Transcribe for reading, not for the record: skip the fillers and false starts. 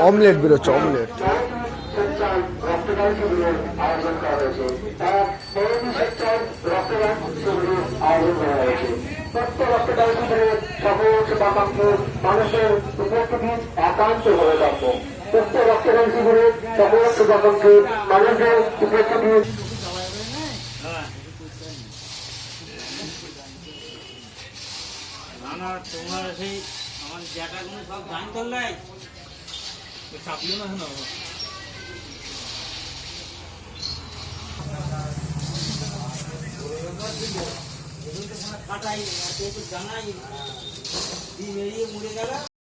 Omelette বেরোচ্ছে, omelette. রক্তদান শিবিরের আয়োজন করা হয়েছে। রক্তদান শিবিরের আয়োজন করা হয়েছে। প্রত্যেক রক্তদান শিবিরে সকল শুভাকাঙ্ক্ষী মানুষের উপস্থিতি একান্ত হয়ে থাকবো। প্রত্যেক রক্তদান শিবিরে সকল শুভাকাঙ্ক্ষী মানুষের উপস্থিতি তোমার সেই আমার জ্যাটাগুলো সব জান করলে চাপিও না কেন কাটাই জানাই মেরিয়ে মরে গেল।